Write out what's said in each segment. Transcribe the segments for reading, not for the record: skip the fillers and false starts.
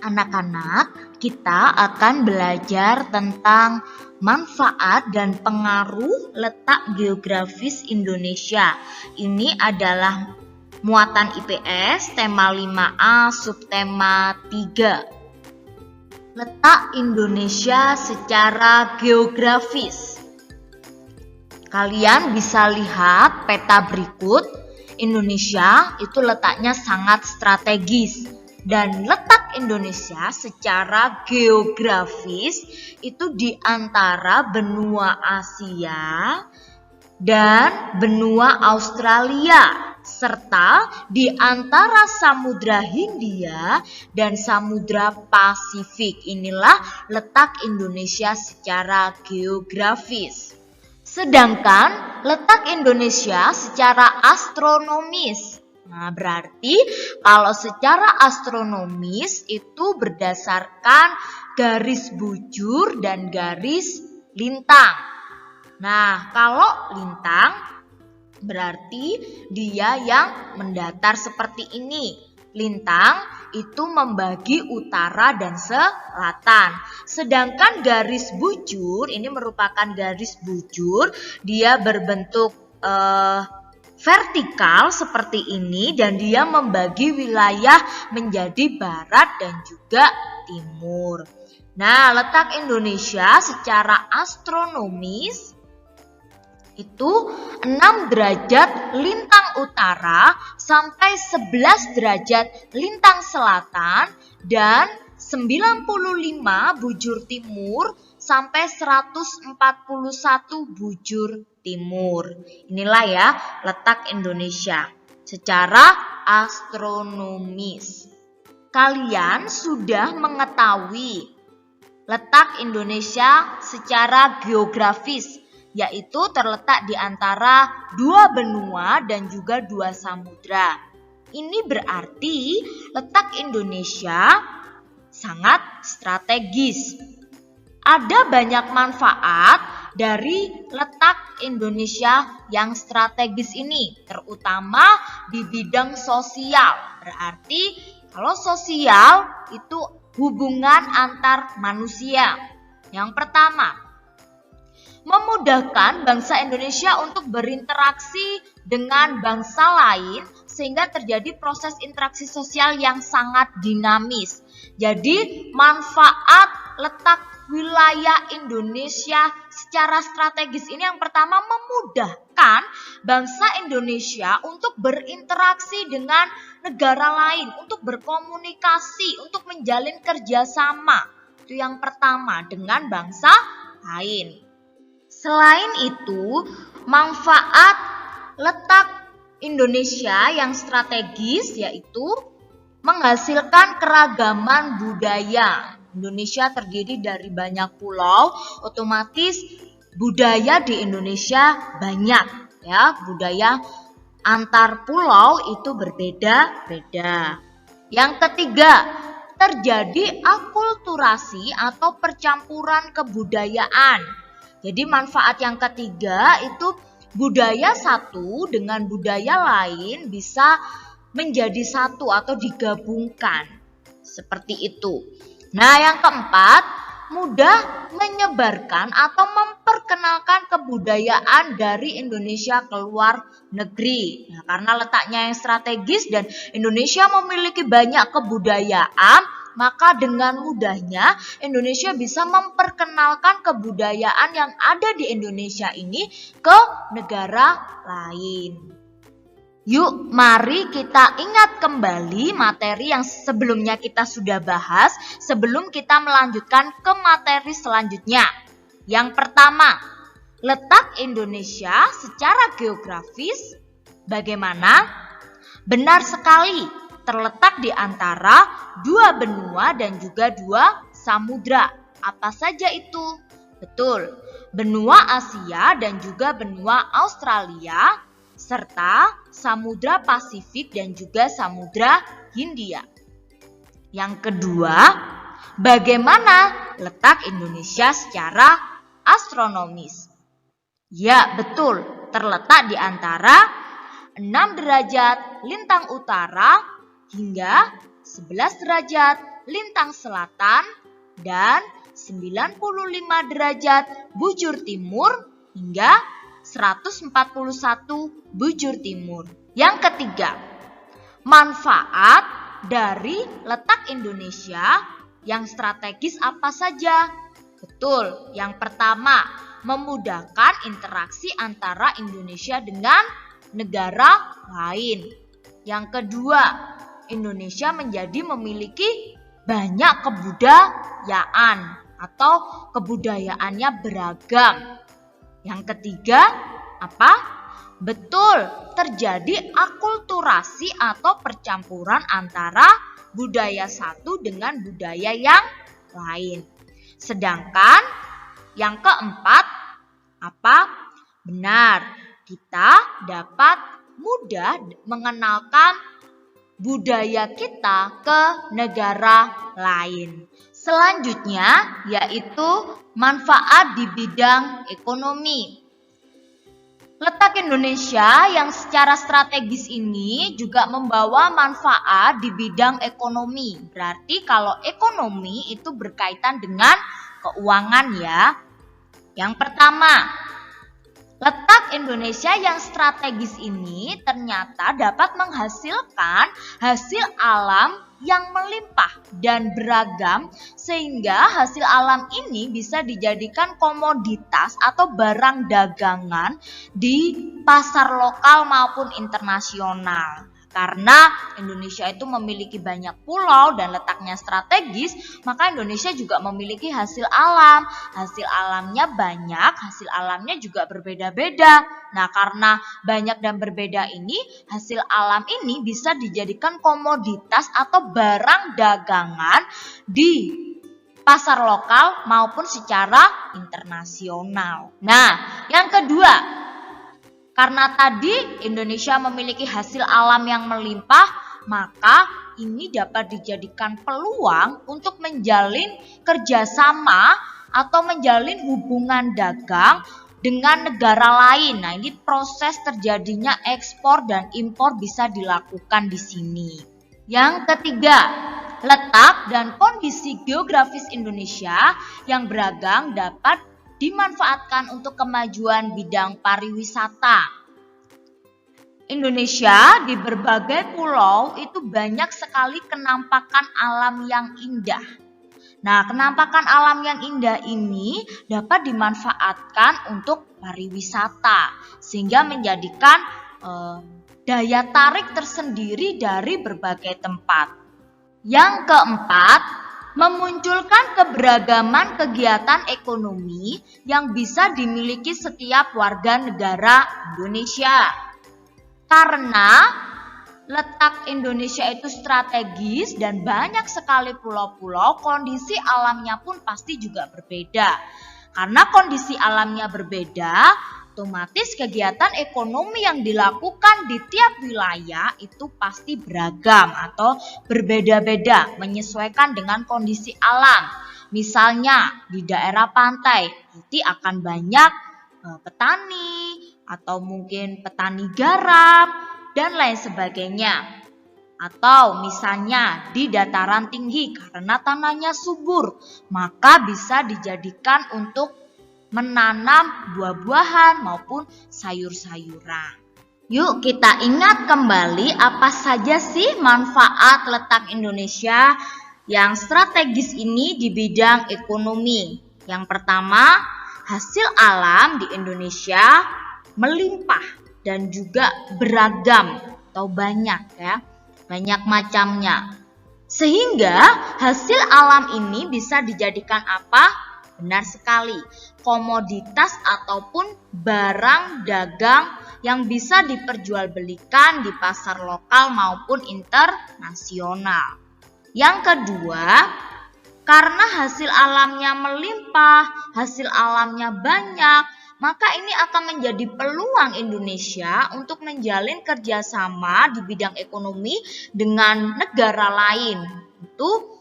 Anak-anak, kita akan belajar tentang manfaat dan pengaruh letak geografis Indonesia. Ini adalah muatan IPS, tema 5A, subtema 3. Letak Indonesia secara geografis. Kalian bisa lihat peta berikut. Indonesia itu letaknya sangat strategis. Dan letak Indonesia secara geografis itu di antara benua Asia dan benua Australia, serta di antara Samudra Hindia dan Samudra Pasifik. Inilah letak Indonesia secara geografis. Sedangkan letak Indonesia secara astronomis. Nah, berarti kalau secara astronomis itu berdasarkan garis bujur dan garis lintang. Nah, kalau lintang berarti dia yang mendatar seperti ini. Lintang itu membagi utara dan selatan. Sedangkan garis bujur ini merupakan garis bujur, dia berbentuk vertikal seperti ini dan dia membagi wilayah menjadi barat dan juga timur. Nah, letak Indonesia secara astronomis itu 6 derajat lintang utara sampai 11 derajat lintang selatan dan 95 bujur timur sampai 141 bujur timur. Inilah ya letak Indonesia secara astronomis. Kalian sudah mengetahui letak Indonesia secara geografis, yaitu terletak di antara 2 benua dan juga 2 samudra. Ini berarti letak Indonesia sangat strategis. Ada banyak manfaat dari letak Indonesia yang strategis ini, terutama di bidang sosial. Berarti kalau sosial itu hubungan antar manusia. Yang pertama, memudahkan bangsa Indonesia untuk berinteraksi dengan bangsa lain sehingga terjadi proses interaksi sosial yang sangat dinamis. Jadi manfaat letak wilayah Indonesia secara strategis ini yang pertama memudahkan bangsa Indonesia untuk berinteraksi dengan negara lain, untuk berkomunikasi, untuk menjalin kerjasama. Itu yang pertama dengan bangsa lain. Selain itu, manfaat letak Indonesia yang strategis yaitu menghasilkan keragaman budaya. Indonesia terdiri dari banyak pulau, otomatis budaya di Indonesia banyak ya. Budaya antar pulau itu berbeda-beda. Yang ketiga, terjadi akulturasi atau percampuran kebudayaan. Jadi manfaat yang ketiga itu budaya satu dengan budaya lain bisa menjadi satu atau digabungkan. Seperti itu. Nah, yang keempat, mudah menyebarkan atau memperkenalkan kebudayaan dari Indonesia ke luar negeri. Nah, karena letaknya yang strategis dan Indonesia memiliki banyak kebudayaan, maka dengan mudahnya Indonesia bisa memperkenalkan kebudayaan yang ada di Indonesia ini ke negara lain. Yuk, mari kita ingat kembali materi yang sebelumnya kita sudah bahas sebelum kita melanjutkan ke materi selanjutnya. Yang pertama, letak Indonesia secara geografis bagaimana? Benar sekali, terletak di antara 2 benua dan juga 2 samudra. Apa saja itu? Betul, benua Asia dan juga benua Australia, serta Samudra Pasifik dan juga Samudra Hindia. Yang kedua, bagaimana letak Indonesia secara astronomis? Ya, betul, terletak di antara 6 derajat lintang utara hingga 11 derajat lintang selatan dan 95 derajat bujur timur hingga 141 bujur timur. Yang ketiga, manfaat dari letak Indonesia yang strategis apa saja? Betul, yang pertama, memudahkan interaksi antara Indonesia dengan negara lain. Yang kedua, Indonesia memiliki banyak kebudayaan atau kebudayaannya beragam. Yang ketiga, apa? Betul, terjadi akulturasi atau percampuran antara budaya satu dengan budaya yang lain. Sedangkan yang keempat, apa? Benar, kita dapat mudah mengenalkan budaya kita ke negara lain. Selanjutnya yaitu manfaat di bidang ekonomi. Letak Indonesia yang secara strategis ini juga membawa manfaat di bidang ekonomi. Berarti kalau ekonomi itu berkaitan dengan keuangan ya. Yang pertama, letak Indonesia yang strategis ini ternyata dapat menghasilkan hasil alam yang melimpah dan beragam sehingga hasil alam ini bisa dijadikan komoditas atau barang dagangan di pasar lokal maupun internasional. Karena Indonesia itu memiliki banyak pulau dan letaknya strategis, maka Indonesia juga memiliki hasil alam. Hasil alamnya banyak, hasil alamnya juga berbeda-beda. Nah, karena banyak dan berbeda ini, hasil alam ini bisa dijadikan komoditas atau barang dagangan di pasar lokal maupun secara internasional. Nah, yang kedua, karena tadi Indonesia memiliki hasil alam yang melimpah, maka ini dapat dijadikan peluang untuk menjalin kerjasama atau menjalin hubungan dagang dengan negara lain. Nah, ini proses terjadinya ekspor dan impor bisa dilakukan di sini. Yang ketiga, letak dan kondisi geografis Indonesia yang beragam dapat dimanfaatkan untuk kemajuan bidang pariwisata. Indonesia di berbagai pulau itu banyak sekali kenampakan alam yang indah. Nah, kenampakan alam yang indah ini dapat dimanfaatkan untuk pariwisata sehingga menjadikan daya tarik tersendiri dari berbagai tempat. Yang keempat, memunculkan keberagaman kegiatan ekonomi yang bisa dimiliki setiap warga negara Indonesia. Karena letak Indonesia itu strategis dan banyak sekali pulau-pulau, kondisi alamnya pun pasti juga berbeda. Karena kondisi alamnya berbeda, otomatis kegiatan ekonomi yang dilakukan di tiap wilayah itu pasti beragam atau berbeda-beda menyesuaikan dengan kondisi alam. Misalnya di daerah pantai nanti akan banyak petani atau mungkin petani garam dan lain sebagainya. Atau misalnya di dataran tinggi karena tanahnya subur, maka bisa dijadikan untuk menanam buah-buahan maupun sayur-sayuran. Yuk kita ingat kembali apa saja sih manfaat letak Indonesia yang strategis ini di bidang ekonomi. Yang pertama, hasil alam di Indonesia melimpah dan juga beragam atau banyak ya, banyak macamnya. Sehingga hasil alam ini bisa dijadikan apa? Benar sekali, komoditas ataupun barang dagang yang bisa diperjualbelikan di pasar lokal maupun internasional. Yang kedua, karena hasil alamnya melimpah, hasil alamnya banyak, maka ini akan menjadi peluang Indonesia untuk menjalin kerjasama di bidang ekonomi dengan negara lain. Itu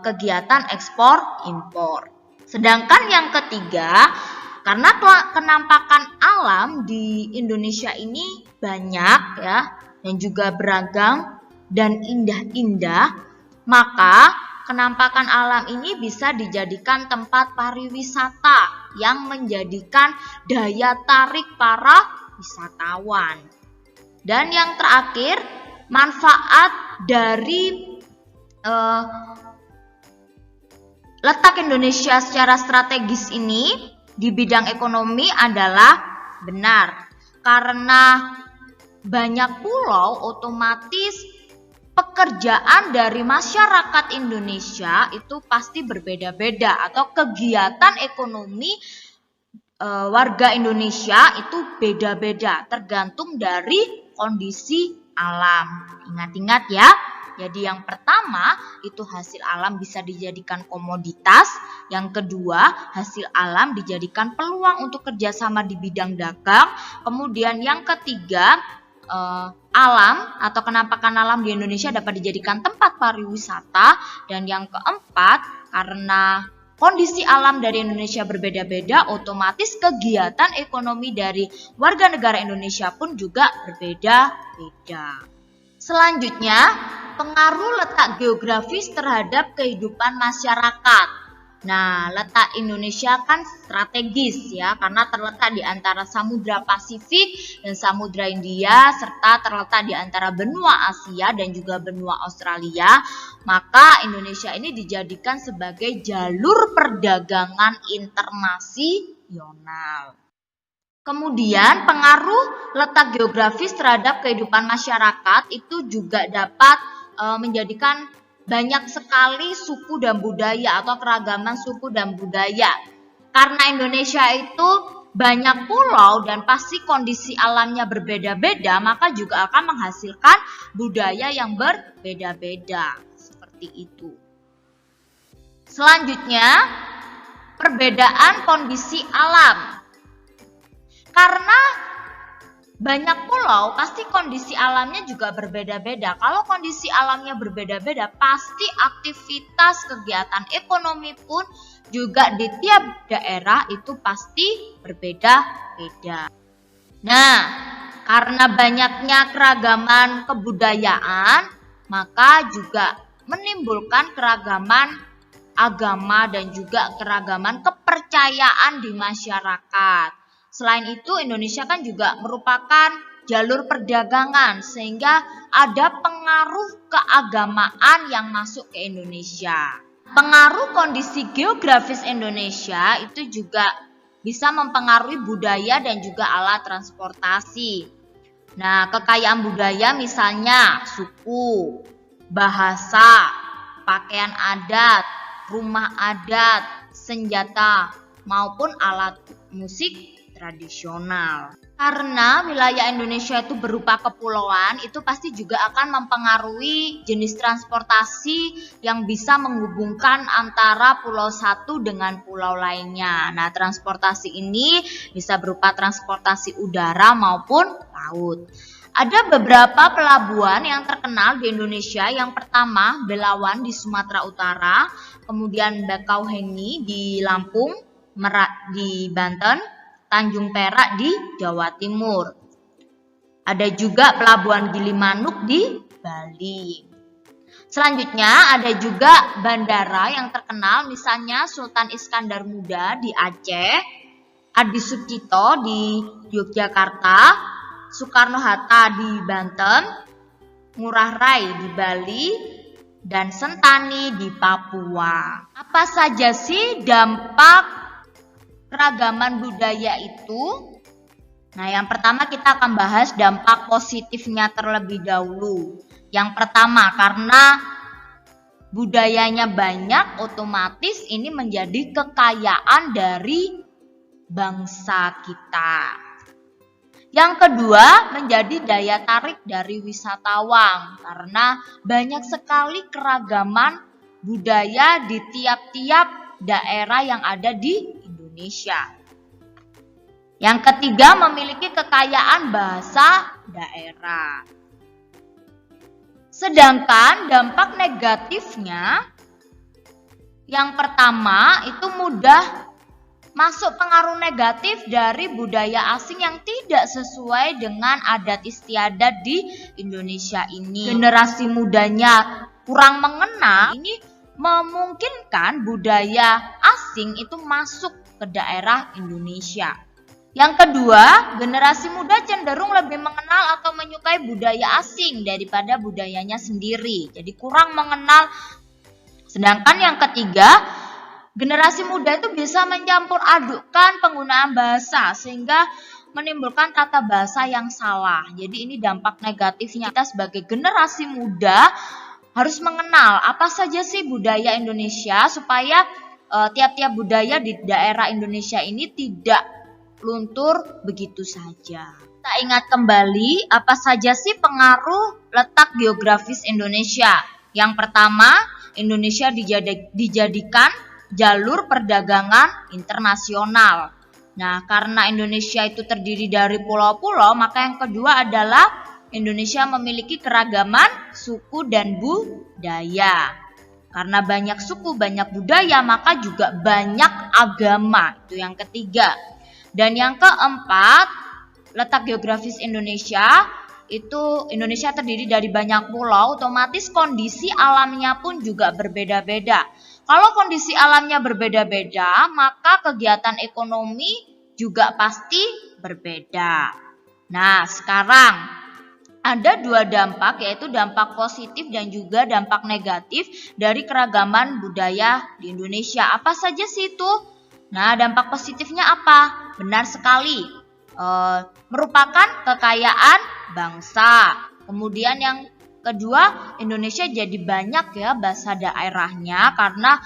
kegiatan ekspor impor. Sedangkan yang ketiga, karena kenampakan alam di Indonesia ini banyak ya dan juga beragam dan indah-indah, maka kenampakan alam ini bisa dijadikan tempat pariwisata yang menjadikan daya tarik para wisatawan. Dan yang terakhir, manfaat dari letak Indonesia secara strategis ini di bidang ekonomi adalah benar. Karena banyak pulau, otomatis pekerjaan dari masyarakat Indonesia itu pasti berbeda-beda, atau kegiatan ekonomi warga Indonesia itu beda-beda tergantung dari kondisi alam. Ingat-ingat ya. Jadi yang pertama itu hasil alam bisa dijadikan komoditas. Yang kedua, hasil alam dijadikan peluang untuk kerjasama di bidang dagang. Kemudian yang ketiga, alam atau kenampakan alam di Indonesia dapat dijadikan tempat pariwisata. Dan yang keempat, karena kondisi alam dari Indonesia berbeda-beda, otomatis kegiatan ekonomi dari warga negara Indonesia pun juga berbeda-beda. Selanjutnya, pengaruh letak geografis terhadap kehidupan masyarakat. Nah, letak Indonesia kan strategis ya, karena terletak di antara Samudra Pasifik dan Samudra India, serta terletak di antara benua Asia dan juga benua Australia. Maka Indonesia ini dijadikan sebagai jalur perdagangan internasional. Kemudian pengaruh letak geografis terhadap kehidupan masyarakat itu juga dapat menjadikan banyak sekali suku dan budaya atau keragaman suku dan budaya. Karena Indonesia itu banyak pulau dan pasti kondisi alamnya berbeda-beda, maka juga akan menghasilkan budaya yang berbeda-beda. Seperti itu. Selanjutnya, perbedaan kondisi alam. Karena banyak pulau, pasti kondisi alamnya juga berbeda-beda. Kalau kondisi alamnya berbeda-beda, pasti aktivitas kegiatan ekonomi pun juga di tiap daerah itu pasti berbeda-beda. Nah, karena banyaknya keragaman kebudayaan, maka juga menimbulkan keragaman agama dan juga keragaman kepercayaan di masyarakat. Selain itu, Indonesia kan juga merupakan jalur perdagangan, sehingga ada pengaruh keagamaan yang masuk ke Indonesia. Pengaruh kondisi geografis Indonesia itu juga bisa mempengaruhi budaya dan juga alat transportasi. Nah, kekayaan budaya misalnya suku, bahasa, pakaian adat, rumah adat, senjata, maupun alat musik tradisional. Karena wilayah Indonesia itu berupa kepulauan, itu pasti juga akan mempengaruhi jenis transportasi yang bisa menghubungkan antara pulau satu dengan pulau lainnya. Nah, transportasi ini bisa berupa transportasi udara maupun laut. Ada beberapa pelabuhan yang terkenal di Indonesia. Yang pertama, Belawan di Sumatera Utara, kemudian Bakauheni di Lampung, Merak di Banten, Tanjung Perak di Jawa Timur. Ada juga pelabuhan Gilimanuk di Bali. Selanjutnya ada juga bandara yang terkenal, misalnya Sultan Iskandar Muda di Aceh, Adi Sucipto di Yogyakarta, Soekarno-Hatta di Banten, Ngurah Rai di Bali, dan Sentani di Papua. Apa saja sih dampak keragaman budaya itu? Nah, yang pertama kita akan bahas dampak positifnya terlebih dahulu. Yang pertama, karena budayanya banyak, otomatis ini menjadi kekayaan dari bangsa kita. Yang kedua, menjadi daya tarik dari wisatawan, karena banyak sekali keragaman budaya di tiap-tiap daerah yang ada di Indonesia. Yang ketiga, memiliki kekayaan bahasa daerah. Sedangkan dampak negatifnya, yang pertama itu mudah masuk pengaruh negatif dari budaya asing yang tidak sesuai dengan adat istiadat di Indonesia ini. Generasi mudanya kurang mengenal, ini memungkinkan budaya asing itu masuk ke daerah Indonesia. Yang kedua, generasi muda cenderung lebih mengenal atau menyukai budaya asing daripada budayanya sendiri. Jadi kurang mengenal. Sedangkan yang ketiga, generasi muda itu bisa mencampur adukkan penggunaan bahasa sehingga menimbulkan tata bahasa yang salah. Jadi ini dampak negatifnya. Kita sebagai generasi muda harus mengenal apa saja sih budaya Indonesia supaya tiap-tiap budaya di daerah Indonesia ini tidak luntur begitu saja. Kita ingat kembali apa saja sih pengaruh letak geografis Indonesia. Yang pertama, Indonesia dijadikan jalur perdagangan internasional. Nah, karena Indonesia itu terdiri dari pulau-pulau, maka yang kedua adalah Indonesia memiliki keragaman suku dan budaya. Karena banyak suku, banyak budaya, maka juga banyak agama. Itu yang ketiga. Dan yang keempat, letak geografis Indonesia, itu Indonesia terdiri dari banyak pulau, otomatis kondisi alamnya pun juga berbeda-beda. Kalau kondisi alamnya berbeda-beda, maka kegiatan ekonomi juga pasti berbeda. Nah, sekarang ada dua dampak, yaitu dampak positif dan juga dampak negatif dari keragaman budaya di Indonesia. Apa saja sih itu? Nah, dampak positifnya apa? Benar sekali, merupakan kekayaan bangsa. Kemudian yang kedua, Indonesia jadi banyak ya bahasa daerahnya karena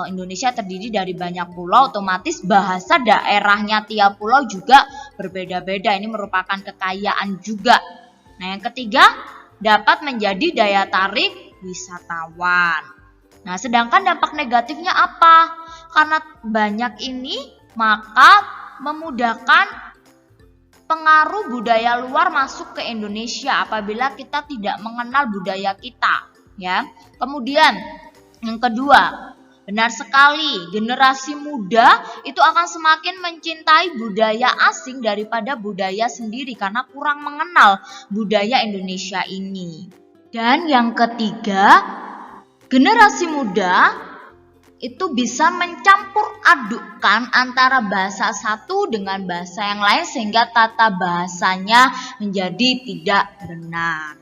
Indonesia terdiri dari banyak pulau, otomatis bahasa daerahnya tiap pulau juga berbeda-beda. Ini merupakan kekayaan juga. Nah, yang ketiga, dapat menjadi daya tarik wisatawan. Nah, sedangkan dampak negatifnya apa? Karena banyak ini, maka memudahkan pengaruh budaya luar masuk ke Indonesia apabila kita tidak mengenal budaya kita, ya. Kemudian, yang kedua, benar sekali, generasi muda itu akan semakin mencintai budaya asing daripada budaya sendiri karena kurang mengenal budaya Indonesia ini. Dan yang ketiga, generasi muda itu bisa mencampur adukkan antara bahasa satu dengan bahasa yang lain sehingga tata bahasanya menjadi tidak benar.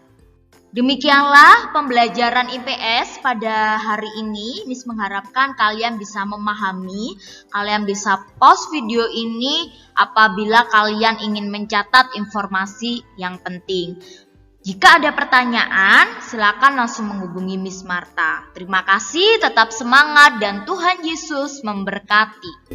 Demikianlah pembelajaran IPS pada hari ini. Miss mengharapkan kalian bisa memahami, kalian bisa pause video ini apabila kalian ingin mencatat informasi yang penting. Jika ada pertanyaan, silakan langsung menghubungi Miss Marta. Terima kasih, tetap semangat dan Tuhan Yesus memberkati.